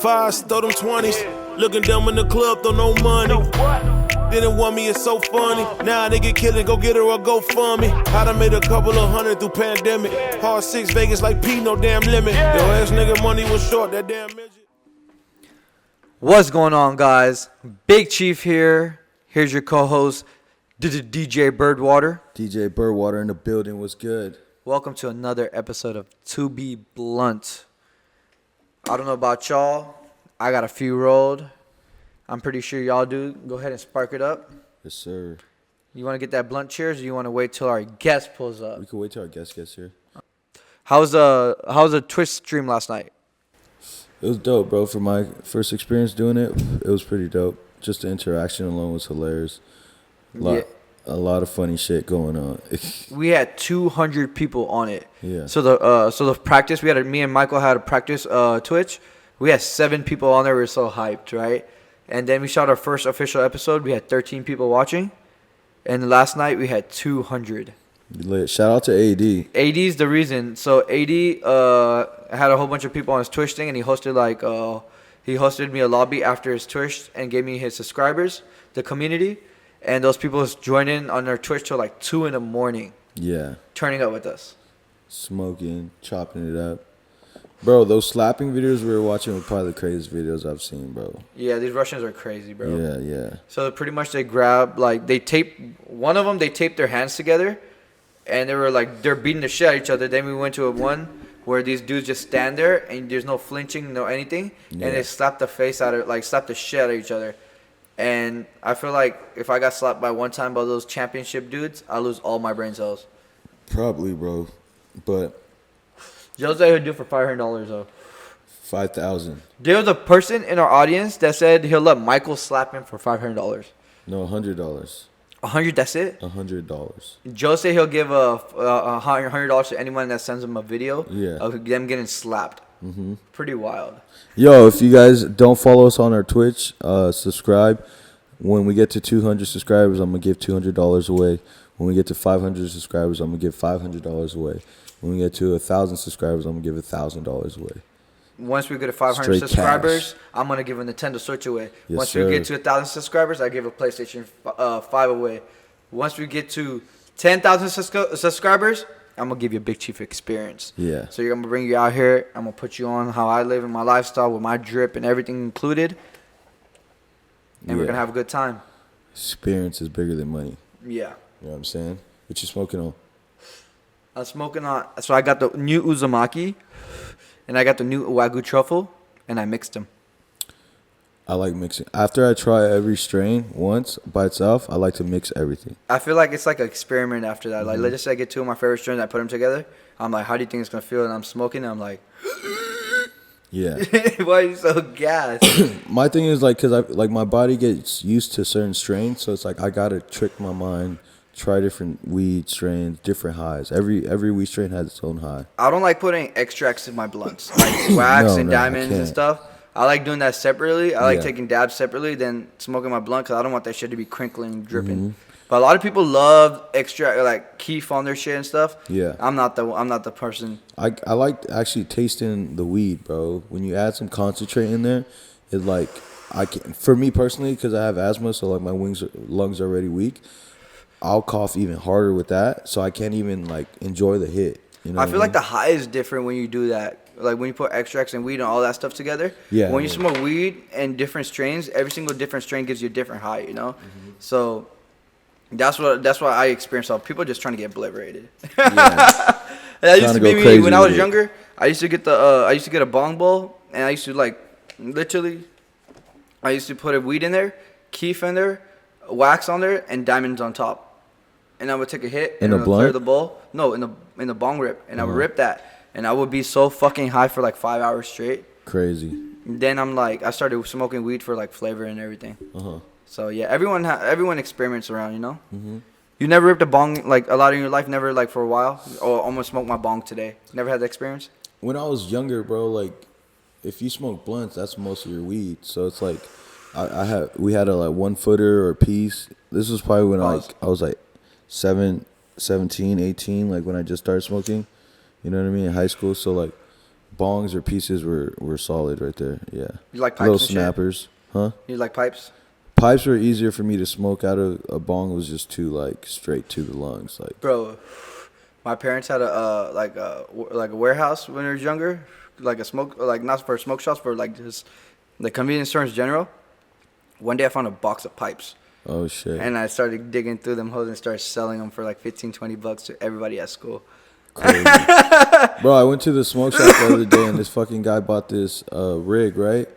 fives, throw them 20s. Looking dumb in the club, throw no money. Didn't want me, it's so funny. Now they get killed and go get her or go fund me. I done made a couple of hundred through pandemic. Hard 6 Vegas like P, no damn limit. Yo ass nigga money was short, that damn midget. What's going on, guys? Big Chief here. Here's your co-host, DJ Birdwater. DJ Birdwater in the building. Was good. Welcome to another episode of To Be Blunt. I don't know about y'all. I got a few rolled. I'm pretty sure y'all do. Go ahead and spark it up. Yes, sir. You want to get that blunt cheers, or you want to wait till our guest pulls up? We can wait till our guest gets here. How's the Twitch stream last night? It was dope, bro. For my first experience doing it, it was pretty dope. Just the interaction alone was hilarious. A lot of funny shit going on. We had 200 people on it. Yeah. So the practice me and Michael had a practice Twitch. We had 7 people on there. We were so hyped, right? And then we shot our first official episode. We had 13 people watching. And last night we had 200. Lit. Shout out to AD. AD's the reason. So AD had a whole bunch of people on his Twitch thing, and he hosted me a lobby after his Twitch and gave me his subscribers, the community, and those people joined in on their Twitch till like 2 a.m. Yeah. Turning up with us. Smoking, chopping it up. Bro, those slapping videos we were watching were probably the craziest videos I've seen, bro. Yeah, these Russians are crazy, bro. Yeah. So pretty much they grab, they taped their hands together, and they're beating the shit out of each other. Then we went to one where these dudes just stand there, and there's no flinching, no anything, and they slap the shit out of each other. And I feel like if I got slapped by one time by those championship dudes, I lose all my brain cells. Probably, bro. But Jose would do it for $500 though. 5,000. There was a person in our audience that said he'll let Michael slap him for $500. No, $100. $100, that's it? $100. Joe said he'll give $100 to anyone that sends him a video of them getting slapped. Mm-hmm. Pretty wild. Yo, if you guys don't follow us on our Twitch, subscribe. When we get to 200 subscribers, I'm going to give $200 away. When we get to 500 subscribers, I'm going to give $500 away. When we get to 1,000 subscribers, I'm going to give $1,000 away. Once we get to 500 subscribers, I'm going to give a Nintendo Switch away. Yes, Once sir. we get to 1,000 subscribers, I give a PlayStation 5 away. Once we get to 10,000 subscribers, I'm going to give you a Big Chief experience. Yeah. So I'm going to bring you out here. I'm going to put you on how I live in my lifestyle with my drip and everything included. And we're going to have a good time. Experience is bigger than money. Yeah. You know what I'm saying? What you smoking on? I'm smoking on. So I got the new Uzumaki, and I got the new Wagyu truffle, and I mixed them. I like mixing. After I try every strain once by itself, I like to mix everything. I feel like it's like an experiment after that. Like, let's just say I get 2 of my favorite strains, I put them together. I'm like, how do you think it's gonna feel? And I'm smoking, and I'm like, yeah. Why are you so gassed? My thing is like, my body gets used to certain strains, so it's like I gotta trick my mind. Try different weed strains, different highs. Every weed strain has its own high. I don't like putting extracts in my blunts, like wax and diamonds and stuff. I like doing that separately. I like taking dabs separately, then smoking my blunt because I don't want that shit to be crinkling, dripping. Mm-hmm. But a lot of people love extract, like keef on their shit and stuff. Yeah, I'm not the person. I like actually tasting the weed, bro. When you add some concentrate in there, it's like for me personally, because I have asthma, so like my lungs are already weak. I'll cough even harder with that, so I can't even like enjoy the hit. You know, I feel like the high is different when you do that. Like when you put extracts and weed and all that stuff together. Yeah. When you smoke weed and different strains, every single different strain gives you a different high. You know, So that's what I experience. All people just trying to get obliterated. Yeah. That used to be me when I was younger. I used to get a bong bowl, and I used to I used to put a weed in there, keef in there, wax on there, and diamonds on top. And I would take a hit in and a blunt? clear the bowl. No, in the bong rip, and I would rip that, and I would be so fucking high for like 5 hours straight. Crazy. And then I started smoking weed for like flavor and everything. So yeah, everyone experiments around, you know. Mm-hmm. You never ripped a bong like a lot in your life, never like for a while. Oh, I'm gonna smoke my bong today. Never had that experience. When I was younger, bro, like if you smoke blunts, that's most of your weed. So it's like we had a like 1 footer or a piece. This was probably when I was like 17, 18, like when I just started smoking, you know what I mean, in high school. So like bongs or pieces were solid right there. Yeah. You like pipes Little and shit? snappers, huh? You like pipes? Pipes were easier for me to smoke out of. A bong was just too like straight to the lungs, like. Bro, my parents had a like a warehouse when I was younger, like a smoke, like not for smoke shops, for like just the convenience stores in general. One day I found a box of pipes. Oh shit. And I started digging through them hoes and started selling them for like $15-$20 to everybody at school. Crazy. Bro, I went to the smoke shop the other day and this fucking guy bought this rig, right?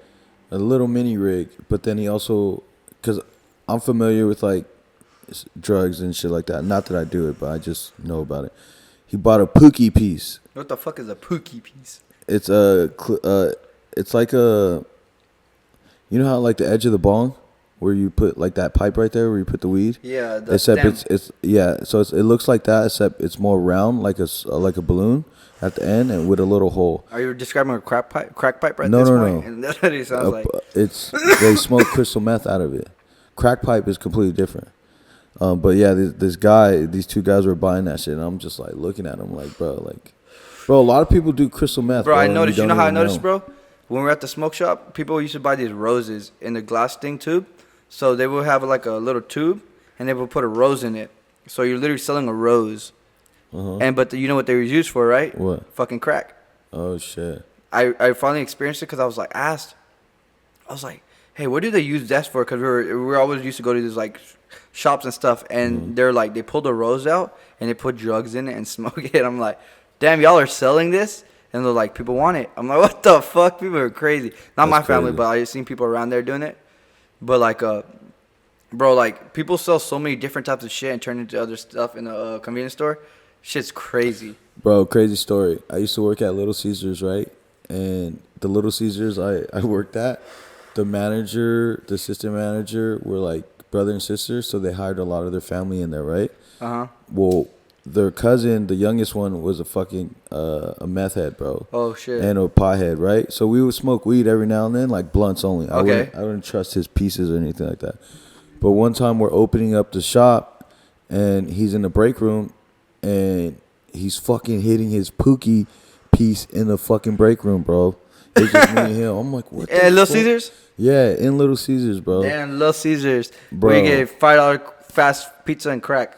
A little mini rig, but then he also, because I'm familiar with like drugs and shit like that. Not that I do it, but I just know about it. He bought a pookie piece. What the fuck is a pookie piece? It's it's like a, you know how like the edge of the bong, where you put like that pipe right there where you put the weed. Yeah, the except stem. it's yeah. So it looks like that, except it's more round, like a balloon at the end, and with a little hole. Are you describing a crack pipe right No, this no, point? no. And that's what it sounds like. It's they smoke crystal meth out of it. Crack pipe is completely different. But yeah, these two guys were buying that shit, and I'm just like looking at them like, bro, a lot of people do crystal meth. Bro, I and noticed. You know don't how I even noticed, know. bro? When we were at the smoke shop, people used to buy these roses in the glass thing tube. So they would have like a little tube, and they would put a rose in it. So you're literally selling a rose. Uh-huh. But you know what they were used for, right? What? Fucking crack. Oh shit. I finally experienced it because I was like asked. I was like, hey, what do they use that for? Because we were always used to go to these like shops and stuff, and they're like, they pulled the rose out and they put drugs in it and smoke it. I'm like, damn, y'all are selling this? And they're like, people want it. I'm like, what the fuck? People are crazy. Not That's my family, crazy. but I just seen people around there doing it. But like, bro, like people sell so many different types of shit and turn it into other stuff in a convenience store. Shit's crazy. Bro, crazy story. I used to work at Little Caesars, right? And the Little Caesars I worked at, the manager, the assistant manager were like brother and sister, so they hired a lot of their family in there, right? Uh-huh. Well, their cousin, the youngest one, was a fucking a meth head, bro. Oh, shit. And a pothead, right? So we would smoke weed every now and then, like blunts only. Okay. I wouldn't trust his pieces or anything like that. But one time we're opening up the shop, and he's in the break room, and he's fucking hitting his pookie piece in the fucking break room, bro. It's just me and him. I'm like, what the And Little fuck? Caesars? Yeah, in Little Caesars, bro. Damn, Little Caesars. Bro. We get $5 fast pizza and crack.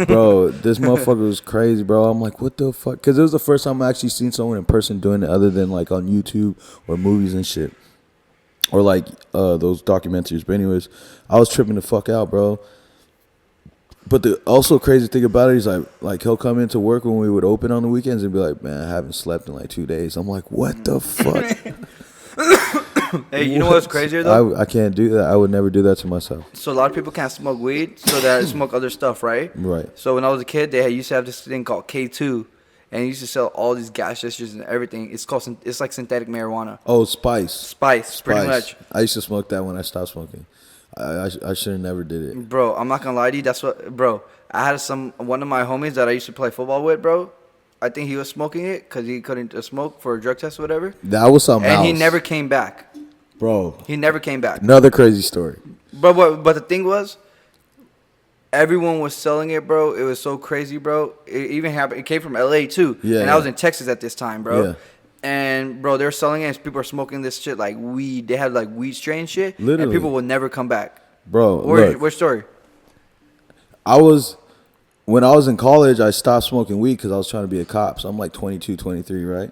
Bro, this motherfucker was crazy, bro. I'm like, what the fuck? Because it was the first time I actually seen someone in person doing it, other than like on YouTube or movies and shit, or like those documentaries. But anyways, I was tripping the fuck out, bro. But the also crazy thing about it is like he'll come into work when we would open on the weekends and be like, man, I haven't slept in like 2 days. I'm like, what the fuck? Hey, you know what's crazier though? I can't do that. I would never do that to myself. So a lot of people can't smoke weed, so they smoke other stuff, right? Right. So when I was a kid, they used to have this thing called K2, and they used to sell all these gas gestures and everything. It's like synthetic marijuana. Oh, spice. Spice, pretty much. I used to smoke that when I stopped smoking. I should have never did it. Bro, I'm not gonna lie to you. That's what, bro. I had one of my homies that I used to play football with, bro. I think he was smoking it because he couldn't smoke for a drug test or whatever. That was something else. And he never came back. Bro. He never came back. Another crazy story. But the thing was, everyone was selling it, bro. It was so crazy, bro. It even happened. It came from LA too. Yeah. And I was in Texas at this time, bro. Yeah. And bro, they're selling it. And people are smoking this shit like weed. They had like weed strain shit. Literally. And people will never come back. Bro, look. Where's story? When I was in college, I stopped smoking weed because I was trying to be a cop. So I'm like 22, 23, right?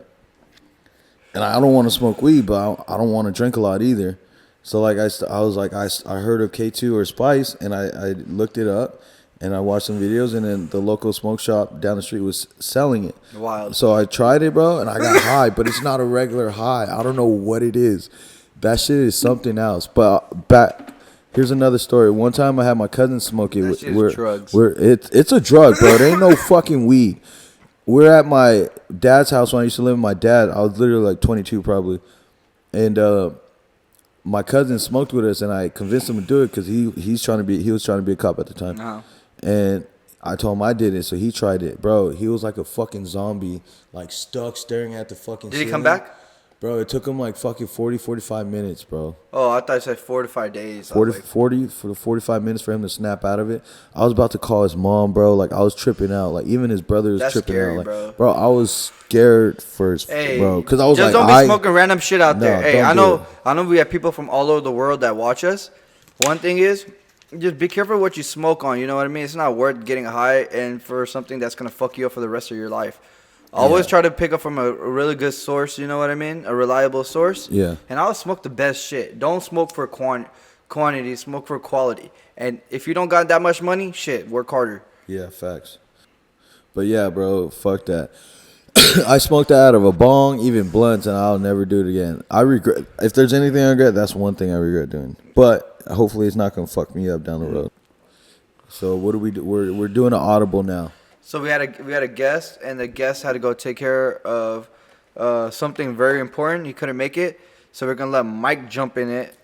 And I don't want to smoke weed, but I don't want to drink a lot either. So like I heard of K2 or Spice, and I looked it up, and I watched some videos, and then the local smoke shop down the street was selling it. Wild. So I tried it, bro, and I got high, but it's not a regular high. I don't know what it is. That shit is something else. But here's another story. One time I had my cousin smoke it. That shit is drugs. It's a drug, bro. It ain't no fucking weed. We're at my dad's house when I used to live with my dad. I was literally like 22 probably. And my cousin smoked with us, and I convinced him to do it because he was trying to be a cop at the time. Uh-huh. And I told him I did it, so he tried it. Bro, he was like a fucking zombie, like stuck staring at the fucking Did he ceiling. come back? Bro, it took him like fucking 40, 45 minutes, bro. Oh, I thought you said 4 to 5 days. 40 for the 45 minutes for him to snap out of it. I was about to call his mom, bro. Like, I was tripping out. Like, even his brother was That's tripping scary, out. Like, bro. I was scared for his, bro. Because I was just like, don't be smoking random shit out there. Hey, don't do it. I know we have people from all over the world that watch us. One thing is, just be careful what you smoke on. You know what I mean? It's not worth getting high and for something that's going to fuck you up for the rest of your life. Always try to pick up from a really good source, you know what I mean? A reliable source. Yeah. And I'll smoke the best shit. Don't smoke for quantity, smoke for quality. And if you don't got that much money, shit, work harder. Yeah, facts. But yeah, bro, fuck that. I smoked that out of a bong, even blunts, and I'll never do it again. I regret. If there's anything I regret, that's one thing I regret doing. But hopefully it's not going to fuck me up down the road. So what do we do? We're doing an audible now. So we had a guest, and the guest had to go take care of something very important. He couldn't make it, so we're gonna let Mike jump in it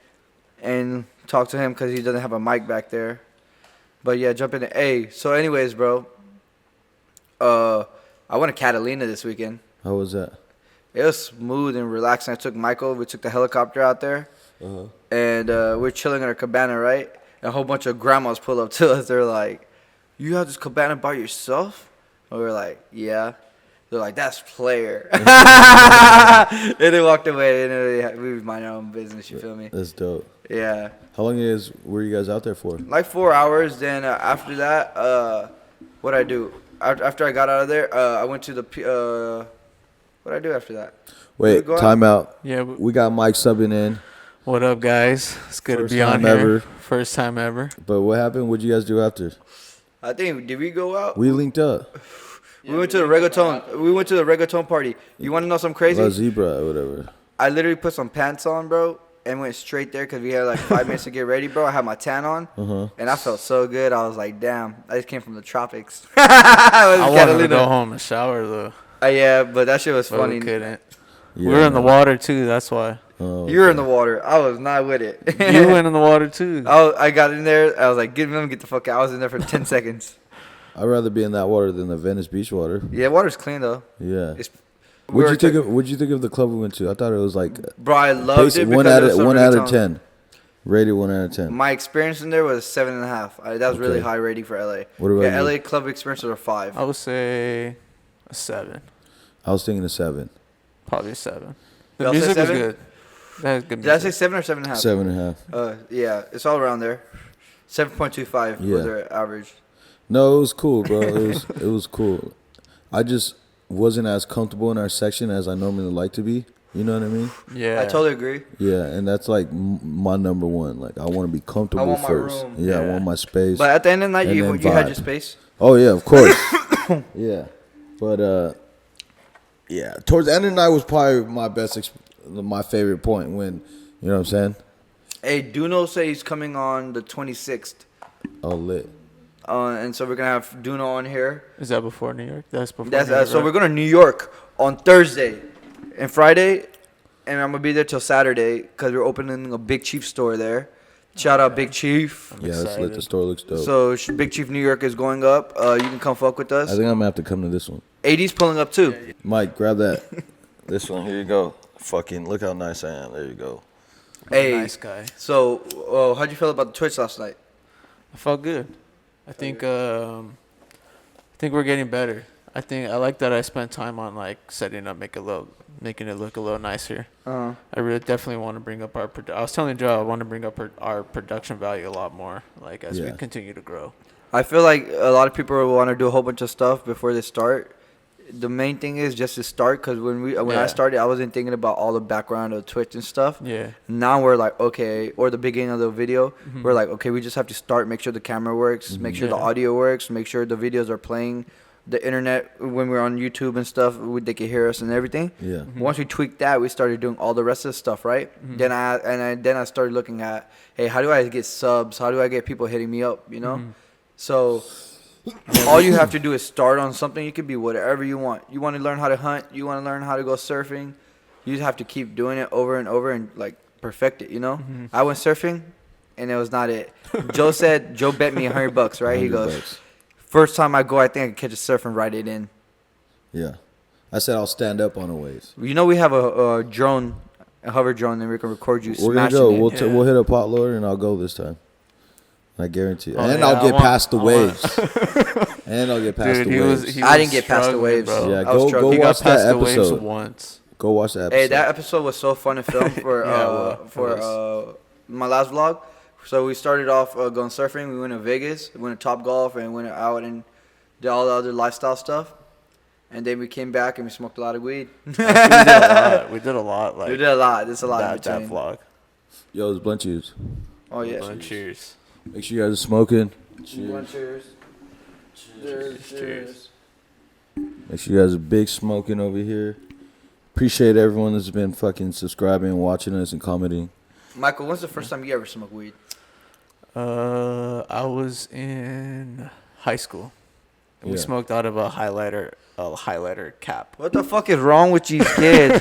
and talk to him because he doesn't have a mic back there. But yeah, jump in it. Hey, so anyways, bro, I went to Catalina this weekend. How was that? It was smooth and relaxing. I took Michael. We took the helicopter out there, and we're chilling in our cabana, right? And a whole bunch of grandmas pull up to us. They're like, "You have this cabana by yourself?" And we were like, "Yeah." They're like, "That's player." And they walked away, and we mind our own business. You feel me? That's dope. Yeah. How long were you guys out there for? Like 4 hours. Then after that, what'd I do? After I got out of there, I went to the. What'd I do after that? Wait, time out. Yeah. We got Mike subbing in. What up, guys? It's good First to be on time here. ever. First time ever. But what happened? What'd you guys do after? I think, did we go out? We linked up. We went to the reggaeton. We went to the reggaeton party. You want to know something crazy? La Zebra or whatever. I literally put some pants on, bro, and went straight there because we had like 5 minutes to get ready, bro. I had my tan on, and I felt so good. I was like, damn, I just came from the tropics. I wanted to go home and shower, though. Yeah, but that shit was But funny. we couldn't. Yeah, we were in the water, too. That's why. Oh, You were in the water. I was not with it. You went in the water, too. I got in there. I was like, let me get the fuck out. I was in there for 10 seconds. I'd rather be in that water than the Venice Beach water. Yeah, water's clean, though. Yeah. What'd What'd you think of the club we went to? I thought it was like Bro, I loved it. one because out it was of so 10. Rated 1 out of 10. My experience in there was 7.5. That was really high rating for LA. What about you? LA club experiences are 5. I would say a 7. I was thinking a 7. Probably a 7. The Y'all say music was 7? good. That was good Did I say music. 7 or 7.5? 7.5. Yeah, it's all around there. 7.25 Yeah. was their average. No, it was cool, bro. It was cool. I just wasn't as comfortable in our section as I normally like to be. You know what I mean? Yeah. I totally agree. Yeah, and that's like my number one. Like I want to be comfortable want my first. room. Yeah, I Yeah. want my space. But at the end of the night, And you then had vibe. your space. Oh yeah, of course. Yeah, but yeah. Towards the end of the night was probably my favorite point when you know what I'm saying. Hey, Duno says he's coming on the 26th. Oh lit. And so we're going to have Duno on here. Is that before New York? That's before New York, So right? we're going to New York on Thursday and Friday. And I'm going to be there till Saturday because we're opening a Big Chief store there. Shout out Big Chief. Yeah, that's lit. The store looks dope. So Big Chief New York is going up. You can come fuck with us. I think I'm gonna have to come to this one. 80's pulling up too. Mike, grab that. This one. Here you go. Fucking look how nice I am. There you go. Hey, Nice guy. so how'd you feel about the Twitch last night? I felt good. I think we're getting better. I like that I spent time on like setting up, making it look a little nicer. Uh-huh. I really definitely want to bring up our. I was telling Joe I want to bring up our production value a lot more, like as we Yeah. continue to grow. I feel like a lot of people want to do a whole bunch of stuff before they start. The main thing is just to start because when I Yeah. started, I wasn't thinking about all the background of Twitch and stuff. Yeah. Now we're like, okay, or the beginning of the video, we're like, okay, we just have to start, make sure the camera works, make sure the Yeah. audio works, make sure the videos are playing, the internet when we're on YouTube and stuff, they can hear us and everything. Yeah. Once we tweaked that, we started doing all the rest of the stuff, right? Then I started looking at, hey, how do I get subs? How do I get people hitting me up? You know, so. All you have to do is start on something. You can be whatever you want. You want to learn how to hunt. You want to learn how to go surfing. You just have to keep doing it over and over and like perfect it. You know. I went surfing, and it was not it. Joe bet me $100, right? He goes, $100. first time I go, I think I can catch a surf and ride it in. Yeah. I said I'll stand up on a wave. You know we have a drone, a hover drone, and we can record you We're gonna smashing go. it. We'll hit a pot loader and I'll go this time. I guarantee. Oh, And yeah, I'll get past the I want- waves. And I'll get past Dude, the waves. I didn't get past the struggling, waves. bro. Yeah, I was go struggling. He got watch past that the waves episode. once. Go watch that episode. Hey, that episode was so fun to film for Yeah, it for my last vlog. So we started off going surfing. We went to Vegas, we went to Top Golf, and went out and did all the other lifestyle stuff. And then we came back and we smoked a lot of weed. We did a lot. We did a lot. Like We did a lot. There's a lot in that between. vlog. Yo, it's blunt cheers. Oh yeah. Well, cheers. Make sure you guys are smoking. Cheers. Cheers. Make sure you guys are big smoking over here. Appreciate everyone that's been fucking subscribing and watching us and commenting. Michael, when's the first time you ever smoked weed? I was in high school. And We Yeah. smoked out of a highlighter cap. What the fuck is wrong with you kids?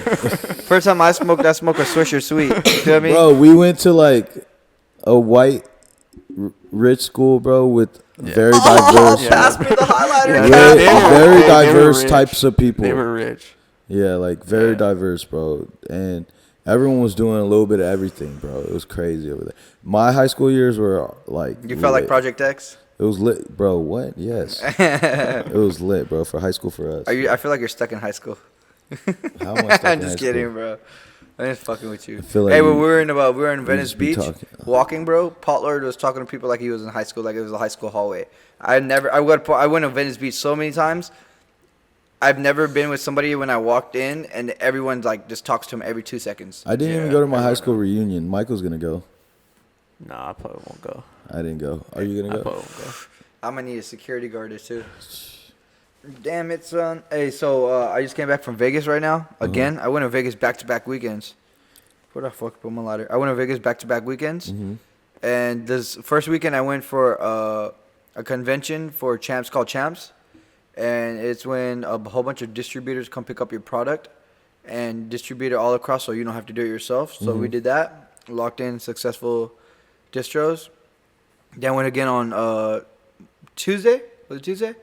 First time I smoked a Swisher Sweet. You feel me? Bro, we went to like a white rich school, bro, with very diverse, Yeah. Pass me the highlighter. Yeah, very, they were- very they were diverse rich. types of people. They were rich. Yeah, like very Yeah. diverse, bro. And everyone was doing a little bit of everything, bro. It was crazy over there. My high school years were like You felt like lit. Project X? It was lit, bro. What? Yes, it was lit, bro. For high school for us. I feel like you're stuck in high school. How am I stuck I'm in just high kidding, school? bro. I'm just fucking with you. feel like Hey, when you- we were in Venice just be Beach talking. walking, bro. Potlard was talking to people like he was in high school, like it was a high school hallway. I went to Venice Beach so many times. I've never been with somebody when I walked in and everyone like just talks to him every 2 seconds. I didn't even go to my high school reunion. Michael's gonna go. Nah, I probably won't go. I didn't go. Are you I gonna go? probably won't go. I'm gonna need a security guard or two. Damn it, son. Hey, so I just came back from Vegas right now. Again, I went to Vegas back-to-back weekends. Where the fuck put my ladder? I went to Vegas back-to-back weekends. Mm-hmm. And this first weekend, I went for a convention for Champs called Champs. And it's when a whole bunch of distributors come pick up your product and distribute it all across so you don't have to do it yourself. So we did that. Locked in successful distros. Then went again on Tuesday. Was it Tuesday?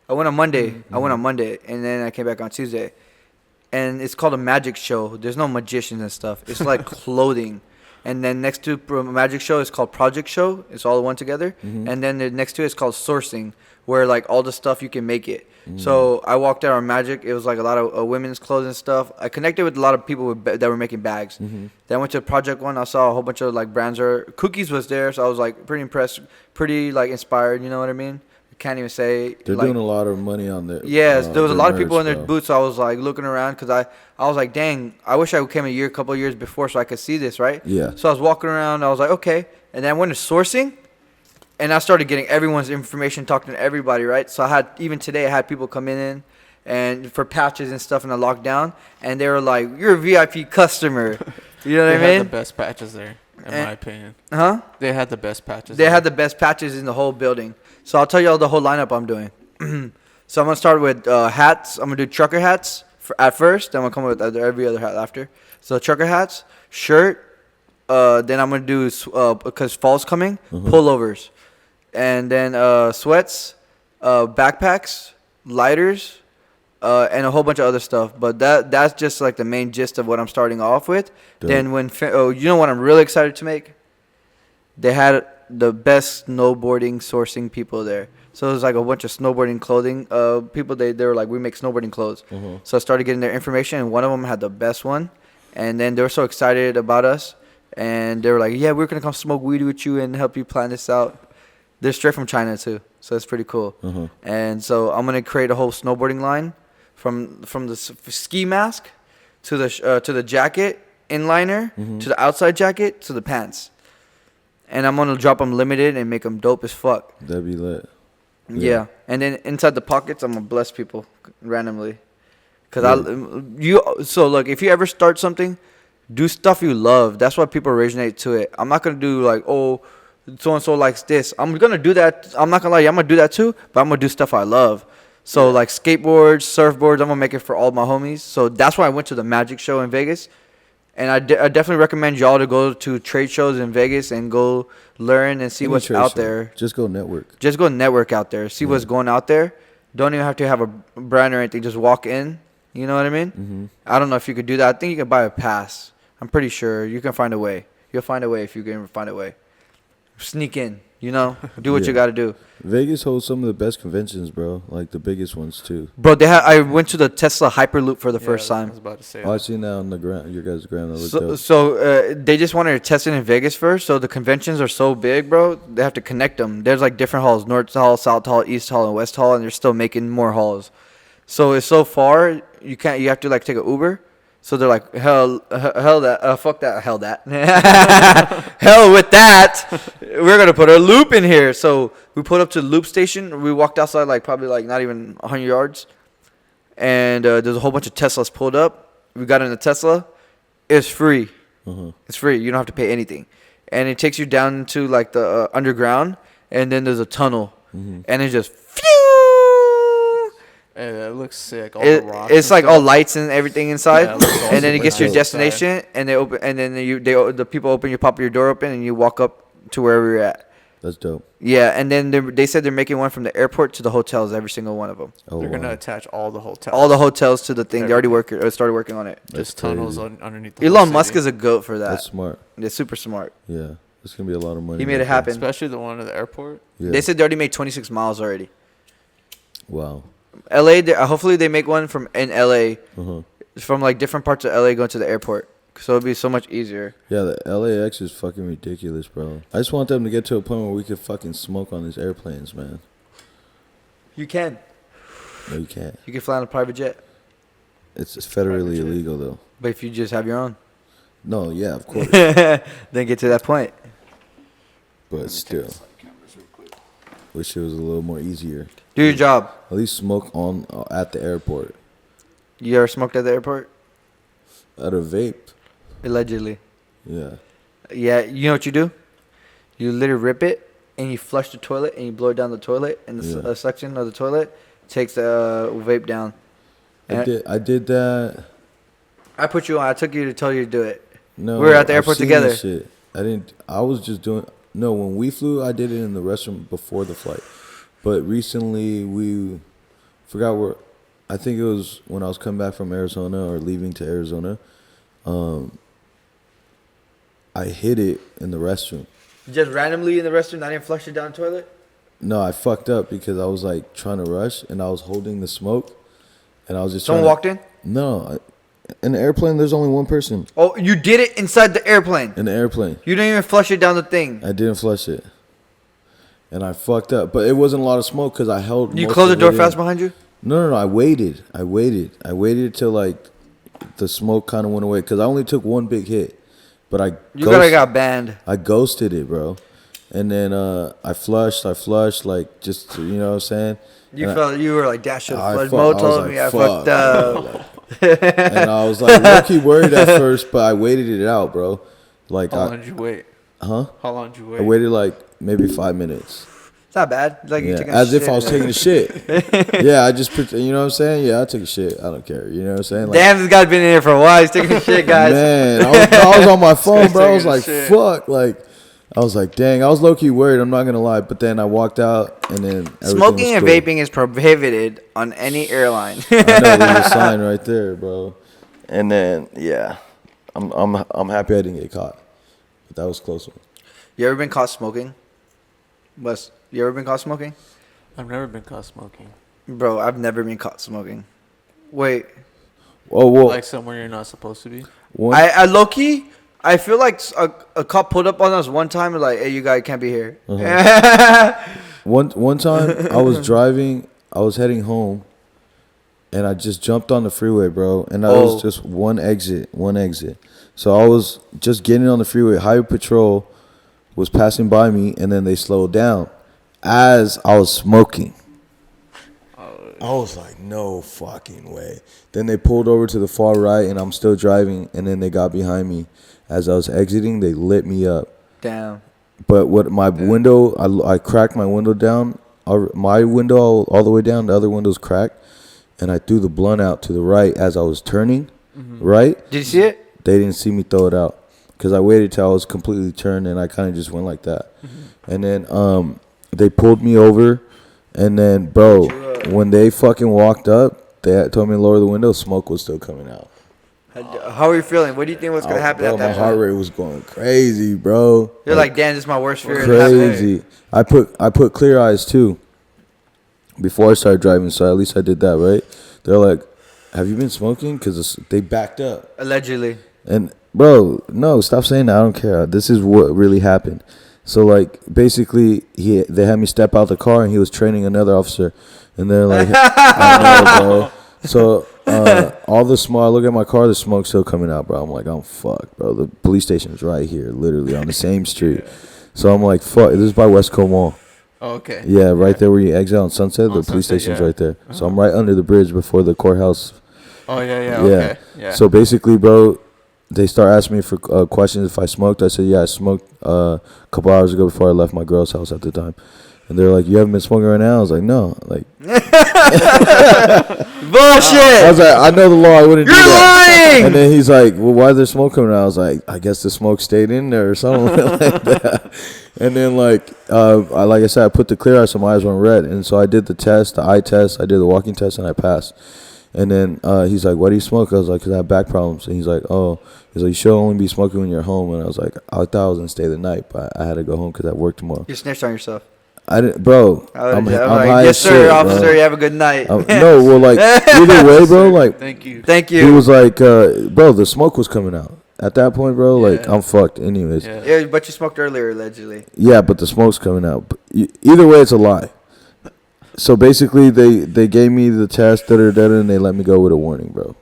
I went on Monday. I went on Monday. And then I came back on Tuesday. And it's called a magic show. There's no magicians and stuff. It's like clothing. And then next to a magic show is called project show. It's all one together. And then the next to it is called sourcing, where like all the stuff you can make it. So I walked out on magic. It was like a lot of women's clothes and stuff. I connected with a lot of people that were making bags. Then I went to project one. I saw a whole bunch of like brands. Cookies was there, so I was like pretty impressed, pretty like inspired. You know what I mean? I can't even say. They're like, doing a lot of money on their. Yes, there was a their lot of people merch, in their bro. booths. So I was like looking around because I was like, dang, I wish I came a couple of years before so I could see this, right? Yeah. So I was walking around. I was like, okay. And then I went to sourcing, and I started getting everyone's information, talking to everybody, right? So even today I had people come in and for patches and stuff in the lockdown, and they were like, you're a VIP customer. You know what They I had the mean? best patches there, in my opinion. Huh? They had the best patches. They there. had the best patches in the whole building. So I'll tell you all the whole lineup I'm doing. So I'm gonna start with hats. I'm gonna do trucker hats at first. Then I'm gonna come with every other hat after. So trucker hats, shirt. Then I'm gonna do because fall's coming, pullovers, and then sweats, backpacks, lighters, and a whole bunch of other stuff. But that's just like the main gist of what I'm starting off with. Dope. Then you know what I'm really excited to make? They had the best snowboarding sourcing people there. So it was like a bunch of snowboarding clothing people. They were like, we make snowboarding clothes. So I started getting their information, and one of them had the best one. And then they were so excited about us. And they were like, yeah, we're going to come smoke weed with you and help you plan this out. They're straight from China, too. So it's pretty cool. And so I'm going to create a whole snowboarding line from the ski mask to the jacket inliner to the outside jacket to the pants. And I'm going to drop them limited and make them dope as fuck. That'd be lit. Yeah. And then inside the pockets, I'm going to bless people randomly. So look, if you ever start something, do stuff you love. That's why people originate to it. I'm not going to do like, oh, so-and-so likes this. I'm going to do that. I'm not going to lie, I'm going to do that too, but I'm going to do stuff I love. So like skateboards, surfboards, I'm going to make it for all my homies. So that's why I went to the magic show in Vegas. And I definitely recommend y'all to go to trade shows in Vegas and go learn and see Any what's trade out show. there. Just go network. Just go network out there. See what's going out there. Don't even have to have a brand or anything. Just walk in You know what I mean? Mm-hmm. I don't know if you could do that. I think you can buy a pass. I'm pretty sure you can find a way. You'll find a way if you can find a way. Sneak in, you know? Do what you Yeah. got to do. Vegas holds some of the best conventions, bro. Like the biggest ones too. Bro, I went to the Tesla Hyperloop for the first I time. was about to say. Oh, I seen that on the ground. Your guys' ground. That looked So, dope. so they just wanted to test it in Vegas first. So the conventions are so big, bro. They have to connect them. There's like different halls: North Hall, South Hall, East Hall, and West Hall, and they're still making more halls. So it's so far you can't. You have to like take an Uber. So they're like, hell that, fuck that, hell that, hell with that. We're gonna put a loop in here. So we put up to the loop station. We walked outside like probably like not even 100 yards, and there's a whole bunch of Teslas pulled up. We got in the Tesla. It's free. It's free. You don't have to pay anything, and it takes you down to like the underground, and then there's a tunnel, and it's just phew. Hey, that looks sick. All the rocks It's and like stuff. all lights and everything inside, Yeah, it looks and then awesome it gets to your inside. destination, and they open, and then the people open, you pop your door open, and you walk up to wherever you're at. That's dope. Yeah, and then they said they're making one from the airport to the hotels, every single one of them. Oh, They're gonna wow. attach all the hotels. All the hotels to the thing. They already started working on it. just That's tunnels crazy. underneath. The Elon whole Musk city. is a goat for that. That's smart. They're super smart. Yeah, it's gonna be a lot of money. He made it right there. happen. especially the one at the airport. Yeah. They said they already made 26 miles already. Wow. LA, hopefully they make one from in LA, Uh-huh. from like different parts of LA going to the airport. So it'd be so much easier. Yeah, the LAX is fucking ridiculous, bro. I just want them to get to a point where we could fucking smoke on these airplanes, man. You can. No, you can't. You can fly on a private jet. It's federally Private jet. illegal, though. But if you just have your own, No, yeah, of course. then get to that point. But still, wish it was a little more easier. Do your job. At least smoke on at the airport. You ever smoked at the airport? At a vape. Allegedly. Yeah. Yeah, you know what you do? You literally rip it, and you flush the toilet, and you blow it down the toilet, and the Yeah. suction of the toilet takes the vape down. I did that. I put you on. I took you to tell you to do it. No, We were at the I've airport seen together. this shit. I didn't. I was just doing. No, when we flew, I did it in the restroom before the flight. But recently, we forgot where. I think it was when I was coming back from Arizona or leaving to Arizona. I hid it in the restroom. Just randomly in the restroom, not even flush it down the toilet? No, I fucked up because I was like trying to rush and I was holding the smoke, and I was just. Someone trying walked in? No, in the airplane, there's only one person Oh, you did it inside the airplane. in the airplane. You didn't even flush it down the thing. I didn't flush it, and I fucked up. But it wasn't a lot of smoke because I held. You most closed the of door it fast in. behind you? No. I waited till like the smoke kind of went away because I only took one big hit, but You gotta got banned. I ghosted it, bro. And then I flushed, like just to, you know what I'm saying. You And felt you were like, "Dash should I have flushed." fu- Mo I was told like, me I fuck, fucked up. and I was like low-key worried at first, but I waited it out, bro. Like How long did you wait? huh? How long did you wait? I waited like maybe 5 minutes. It's not bad. It's like you Yeah, taking as a if shit I was in taking there. a shit. Yeah, I just you know what I'm saying. Yeah, I take a shit. I don't care. You know what I'm saying. Like, Damn, this guy's been in here for a while. He's taking a shit, guys. man, I was on my phone, bro. I was taking a like, shit. fuck, like. I was like, dang, I was low-key worried, I'm not going to lie. But then I walked out, and then everything Smoking was and cool. vaping is prohibited on any airline. I know, there's a sign right there, bro. And then, yeah, I'm happy I didn't get caught. But that was a close one. You ever been caught smoking? Wes, you ever been caught smoking? I've never been caught smoking. Bro, I've never been caught smoking. Wait. Oh, well, Like somewhere you're not supposed to be. one, I low-key, I feel like a cop pulled up on us one time and like, hey, you guys can't be here. one time I was driving, I was heading home, and I just jumped on the freeway, bro. And that Oh. was just one exit. So I was just getting on the freeway. Highway Patrol was passing by me, and then they slowed down as I was smoking. I was like, no fucking way. Then they pulled over to the far right, and I'm still driving, and then they got behind me. As I was exiting, they lit me up. Damn. But what my window, I cracked my window down. My window all the way down, the other window's cracked. And I threw the blunt out to the right as I was turning, right? Did you see it? They didn't see me throw it out. Because I waited till I was completely turned, and I kind of just went like that. And then they pulled me over. And then, bro, when they fucking walked up, they had told me to lower the window. Smoke was still coming out. How are you feeling? What do you think was gonna happen Bro, at that my heart point? rate was going crazy, bro. You're like, damn, this is my worst fear. Crazy. I put clear eyes too before I started driving, so at least I did that, right? They're like, have you been smoking? Because they backed up. Allegedly. And bro, no, stop saying that. I don't care. This is what really happened. So like, basically, they had me step out the car, and he was training another officer, and they're like, I know, bro. So all the smoke. I look at my car, the smoke's still coming out, bro. I'm like, I'm fucked, bro. The police station is right here, literally on the same street. So I'm like, fuck. This is by Westco Mall. Oh, okay. Yeah, right there where you exit on Sunset. The police Sunset, station's yeah. right there. So I'm right under the bridge before the courthouse. Oh, yeah. Okay. Yeah. So basically, bro, they start asking me for questions if I smoked. I said, yeah, I smoked a couple hours ago before I left my girl's house at the time. And they're like, you haven't been smoking right now? I was like, no. Like, Bullshit. I was like, I know the law. I wouldn't do You're that. lying. And then he's like, well, why is there smoke coming out? I was like, I guess the smoke stayed in there or something like that. And then, like I said, I put the clear eye so my eyes weren't red. And so I did the test, the eye test. I did the walking test, and I passed. And then he's like, why do you smoke? I was like, because I have back problems. And he's like, oh. He's like, you should only be smoking when you're home. And I was like, I thought I was going to stay the night, but I had to go home because I work tomorrow. You snitched on yourself. I didn't, bro. I'm like, high yes, as sir, shit, officer. bro. You have a good night. No, well, like, either way, bro, like, Thank you. Thank he you. was like, bro, the smoke was coming out. At that point, bro, like, Yeah. I'm fucked anyways. Yeah. Yeah, but you smoked earlier, allegedly. Yeah, but the smoke's coming out. But either way, it's a lie. So basically, they gave me the test, and they let me go with a warning, bro.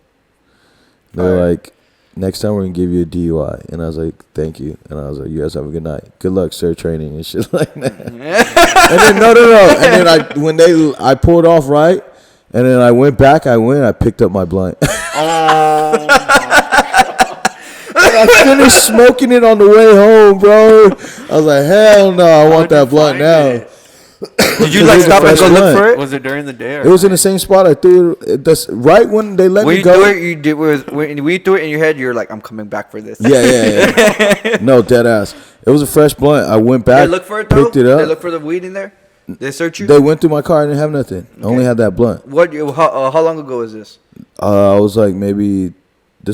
They're Alright. like, next time we're going to give you a DUI. And I was like, thank you. And I was like, you guys have a good night. Good luck, sir, training and shit like that. And then, no. And then I pulled off right. And then I went back. I picked up my blunt. Oh, I finished smoking it on the way home, bro. I was like, hell no, I want that blunt now. Did you like stop and go look for it? was it during the day? Or It was in the same spot. I threw it. That's right when they let When me you go. do it, you did. When we threw it in your head, you're like, "I'm coming back for this." Yeah. No, dead ass. It was a fresh blunt. I went back. They look for it though. Picked it up. They look for the weed in there. They search you. They went through my car. I didn't have nothing. I only had that blunt. What? How long ago was this? I was like maybe. I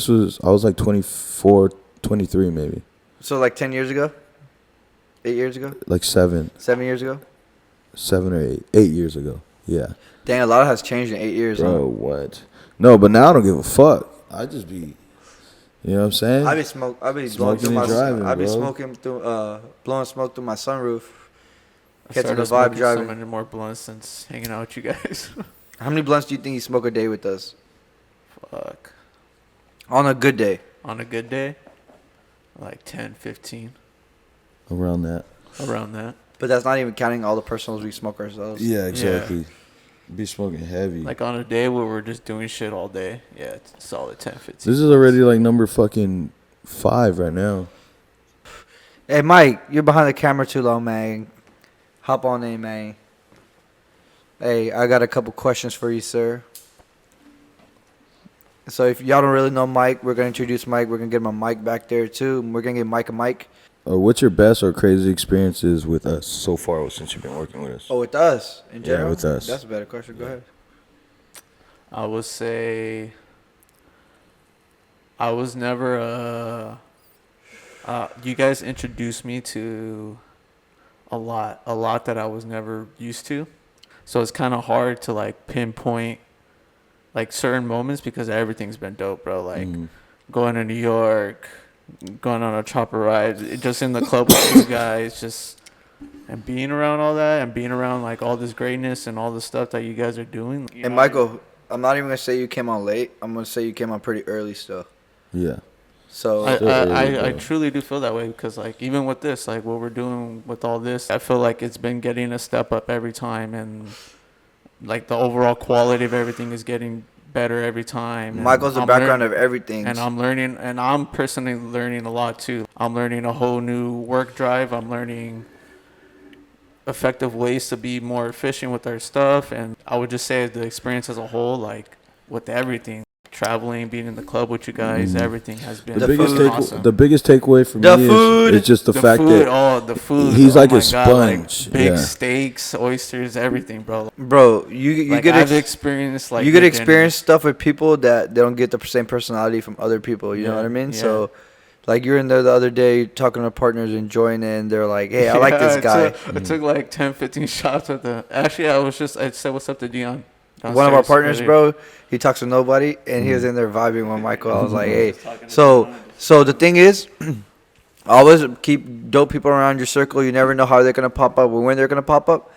was like 24, 23 maybe. So like 10 years ago, 8 years ago, Like 7 7 years ago. or 8 years ago. Yeah. Dang, a lot has changed in 8 years. Bro, Huh? what? No, but now I don't give a fuck. I just be, you know what I'm saying? I be blowing Smoking through and driving, I be bro. smoking through blowing smoke through my sunroof. I Catching the started vibe smoking driving. so many more blunts since hanging out with you guys. How many blunts do you think you smoke a day with us? Fuck. On a good day. On a good day, like 10, 15, Around that. around that. But that's not even counting all the personals we smoke ourselves. Yeah, exactly. Be smoking heavy. Like on a day where we're just doing shit all day. Yeah, it's solid 10, 15. This is already like number fucking 5 right now. Hey, Mike, you're behind the camera too long, man. Hop on in, man. Hey, I got a couple questions for you, sir. So if y'all don't really know Mike, we're going to introduce Mike. We're going to get him a mic back there, too. We're going to get Mike a mic. What's your best or crazy experiences with us so far since you've been working with us? Oh, with us in Yeah, general? with us. That's a better question. Go ahead. I would say I was never you guys introduced me to a lot that I was never used to. So it's kind of hard to like pinpoint like certain moments because everything's been dope, bro. Like going to New York, going on a chopper ride, just in the club with you guys, just and being around all that and being around like all this greatness and all the stuff that you guys are doing. And Michael, I'm not even going to say you came on late. I'm going to say you came on pretty early still. Yeah. So I truly do feel that way because like even with this, like what we're doing with all this, I feel like it's been getting a step up every time, and like the overall quality of everything is getting better every time. And Michael's the background of everything. and I'm learning, and I'm personally learning a lot too. I'm learning a whole new work drive. I'm learning effective ways to be more efficient with our stuff, and I would just say the experience as a whole, like with everything. traveling, being in the club with you guys, everything has been awesome. The biggest takeaway for The me food. is just the fact food, that the food. he's like my a sponge. like big Yeah. steaks, oysters, everything, bro. Bro, you Like get I've experienced like you get good experience stuff with people that they don't get the same personality from other people. You know what I mean? Yeah. So, like you're in there the other day talking to partners, enjoying it, and they're like, "Hey, I like this guy." I took like 10, 15 shots with the. Actually, I said what's up to Dion. One of our downstairs partners, earlier. bro, he talks to nobody, and he was in there vibing with Michael. I was like, "Hey." So the thing is, always keep dope people around your circle. You never know how they're gonna pop up or when they're gonna pop up.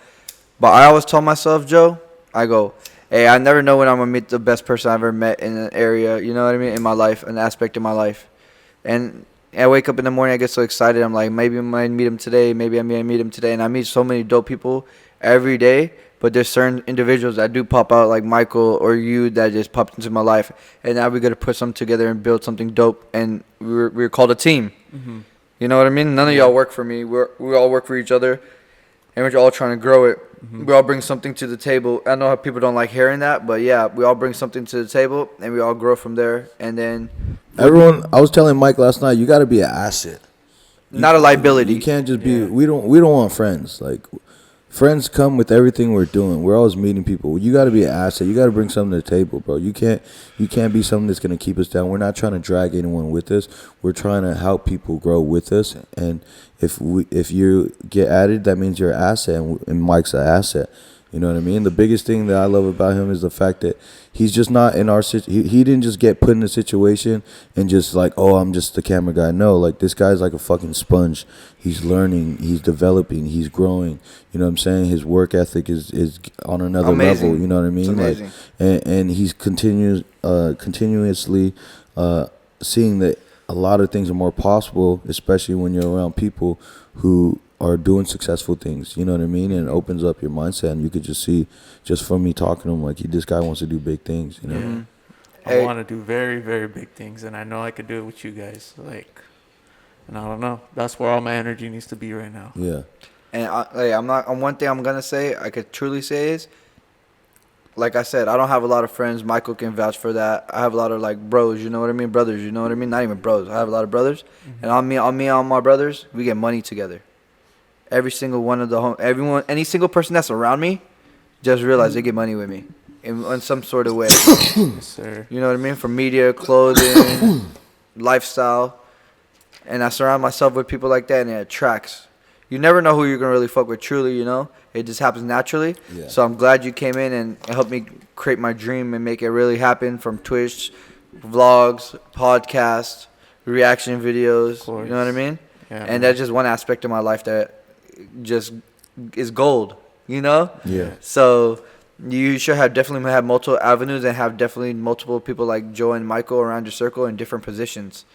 But I always tell myself, Joe, I go, hey, I never know when I'm gonna meet the best person I've ever met in an area. You know what I mean? In my life, an aspect of my life. And I wake up in the morning, I get so excited. I'm like, maybe I might meet him today. Maybe I might meet him today. And I meet so many dope people every day. But there's certain individuals that do pop out, like Michael or you, that just popped into my life. And now we're going to put something together and build something dope. And we're called a team. Mm-hmm. You know what I mean? None of y'all work for me. We all work for each other. And we're all trying to grow it. Mm-hmm. We all bring something to the table. I know how people don't like hearing that. But, yeah, we all bring something to the table. And we all grow from there. And then Everyone, I was telling Mike last night, you got to be an asset. not a liability. You can't just be. We don't want friends. Like, friends come with everything we're doing. We're always meeting people. You got to be an asset. You got to bring something to the table, bro. You can't be something that's gonna keep us down. We're not trying to drag anyone with us. We're trying to help people grow with us. And if you get added, that means you're an asset, and Mike's an asset. You know what I mean? The biggest thing that I love about him is the fact that he's just not in our situation. He didn't just get put in a situation and just like, oh, I'm just the camera guy. No, like this guy's like a fucking sponge. He's learning, he's developing, he's growing. You know what I'm saying? His work ethic is on another Amazing. level. You know what I mean? It's amazing. Like, and he's continuously seeing that a lot of things are more possible, especially when you're around people who are doing successful things, you know what I mean? And it opens up your mindset, and you could just see, just from me talking to him, like, this guy wants to do big things, you know? Yeah. Hey. I want to do very, very big things, and I know I could do it with you guys. Like, and I don't know. That's where all my energy needs to be right now. Yeah. And one thing I'm gonna say, I could truly say is, like I said, I don't have a lot of friends. Michael can vouch for that. I have a lot of like bros, you know what I mean? Brothers, you know what I mean? Not even bros. I have a lot of brothers, and on me, and my brothers, we get money together. Every single one of any single person that's around me, just realize they get money with me, in some sort of way. Yes, sir. You know what I mean? From media, clothing, lifestyle. And I surround myself with people like that, and it attracts. You never know who you're going to really fuck with truly, you know? It just happens naturally. Yeah. So I'm glad you came in and helped me create my dream and make it really happen, from Twitch, vlogs, podcasts, reaction videos. You know what I mean? Yeah, and that's just one aspect of my life that just is gold, you know? Yeah. So you should definitely have multiple avenues and have definitely multiple people like Joe and Michael around your circle in different positions.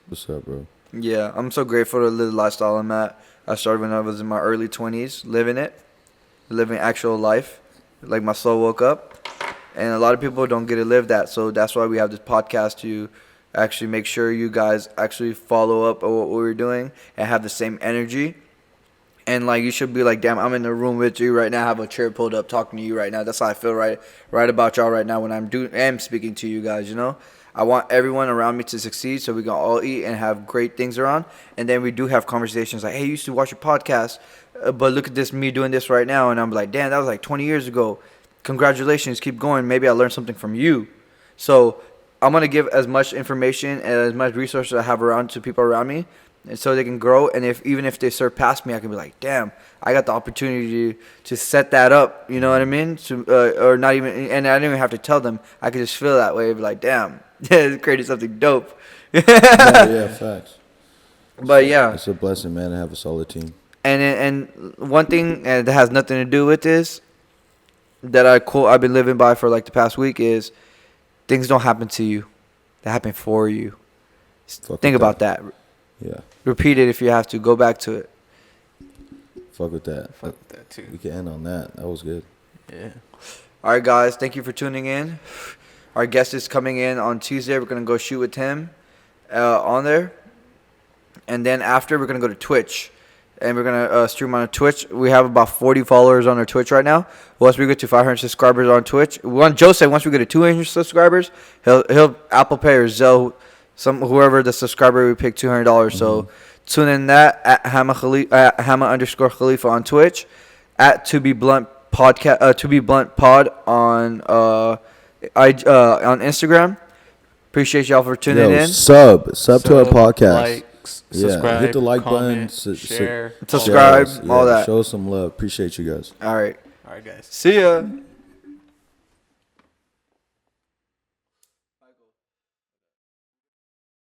What's up, bro? Yeah, I'm so grateful to live the lifestyle I'm at. I started when I was in my early 20s, living actual life, like my soul woke up. And a lot of people don't get to live that, so that's why we have this podcast to actually make sure you guys actually follow up on what we're doing and have the same energy. And like, you should be like, damn, I'm in the room with you right now. I have a chair pulled up talking to you right now. That's how I feel right about y'all right now when am speaking to you guys, you know? I want everyone around me to succeed so we can all eat and have great things around. And then we do have conversations like, hey, you used to watch your podcast, but look at this, me doing this right now. And I'm like, damn, that was like 20 years ago. Congratulations, keep going. Maybe I learned something from you. So I'm going to give as much information and as much resources I have around to people around me, and so they can grow. And even if they surpass me, I can be like, damn, I got the opportunity to set that up. You know what I mean? Or not even, and I didn't even have to tell them. I could just feel that way. Be like, damn, created something dope. Yeah, facts. But yeah, It's a blessing, man, to have a solid team. and one thing that has nothing to do with this that I've been living by for like the past week is, things don't happen to you, they happen for you. Think about that. Yeah. Repeat it if you have to. Go back to it. Fuck with that. Fuck that too. We can end on that. That was good. Yeah. All right, guys. Thank you for tuning in. Our guest is coming in on Tuesday. We're going to go shoot with him on there. And then after, we're going to go to Twitch. and we're gonna stream on Twitch. We have about 40 followers on our Twitch right now. Once we get to 500 subscribers on Twitch, Joe said once we get to 200 subscribers, he'll Apple Pay or Zelle whoever the subscriber we pick $200. So tune in that at Hama_Khalifa on Twitch, at To Be Blunt podcast, To Be Blunt Pod on on Instagram. Appreciate y'all for tuning in. Sub to our podcast. Like, subscribe, hit the like comment, button, share, subscribe, all that. Show some love. Appreciate you guys. All right, all right, guys. see ya.